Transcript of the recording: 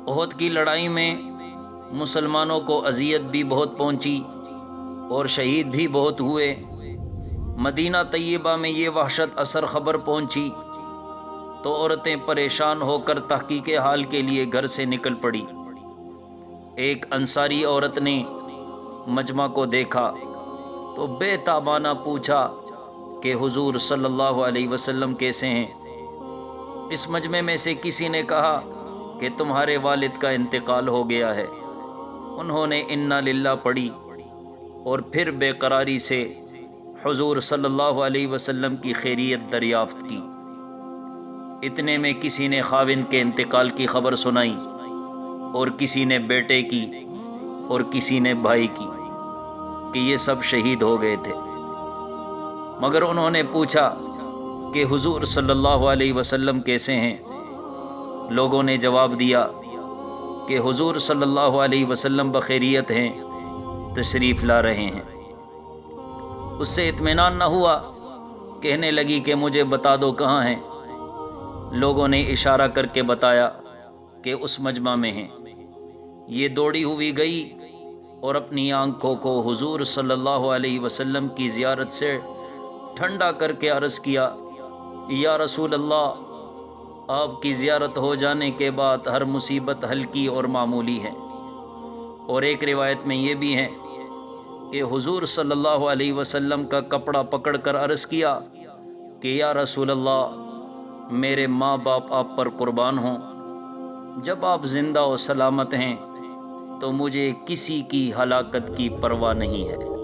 احد کی لڑائی میں مسلمانوں کو اذیت بھی بہت پہنچی اور شہید بھی بہت ہوئے۔ مدینہ طیبہ میں یہ وحشت اثر خبر پہنچی تو عورتیں پریشان ہو کر تحقیق حال کے لیے گھر سے نکل پڑی۔ ایک انصاری عورت نے مجمع کو دیکھا تو بے تابانہ پوچھا کہ حضور صلی اللہ علیہ وسلم کیسے ہیں؟ اس مجمع میں سے کسی نے کہا کہ تمہارے والد کا انتقال ہو گیا ہے۔ انہوں نے انا للہ پڑھی اور پھر بے قراری سے حضور صلی اللہ علیہ وسلم کی خیریت دریافت کی۔ اتنے میں کسی نے خاوند کے انتقال کی خبر سنائی اور کسی نے بیٹے کی اور کسی نے بھائی کی کہ یہ سب شہید ہو گئے تھے۔ مگر انہوں نے پوچھا کہ حضور صلی اللہ علیہ وسلم کیسے ہیں؟ لوگوں نے جواب دیا کہ حضور صلی اللہ علیہ وسلم بخیریت ہیں، تشریف لا رہے ہیں۔ اس سے اطمینان نہ ہوا، کہنے لگی کہ مجھے بتا دو کہاں ہیں۔ لوگوں نے اشارہ کر کے بتایا کہ اس مجمع میں ہیں۔ یہ دوڑی ہوئی گئی اور اپنی آنکھوں کو حضور صلی اللہ علیہ وسلم کی زیارت سے ٹھنڈا کر کے عرض کیا، یا رسول اللہ، آپ کی زیارت ہو جانے کے بعد ہر مصیبت ہلکی اور معمولی ہے۔ اور ایک روایت میں یہ بھی ہے کہ حضور صلی اللہ علیہ وسلم کا کپڑا پکڑ کر عرض کیا کہ یا رسول اللہ، میرے ماں باپ آپ پر قربان ہوں، جب آپ زندہ و سلامت ہیں تو مجھے کسی کی ہلاکت کی پرواہ نہیں ہے۔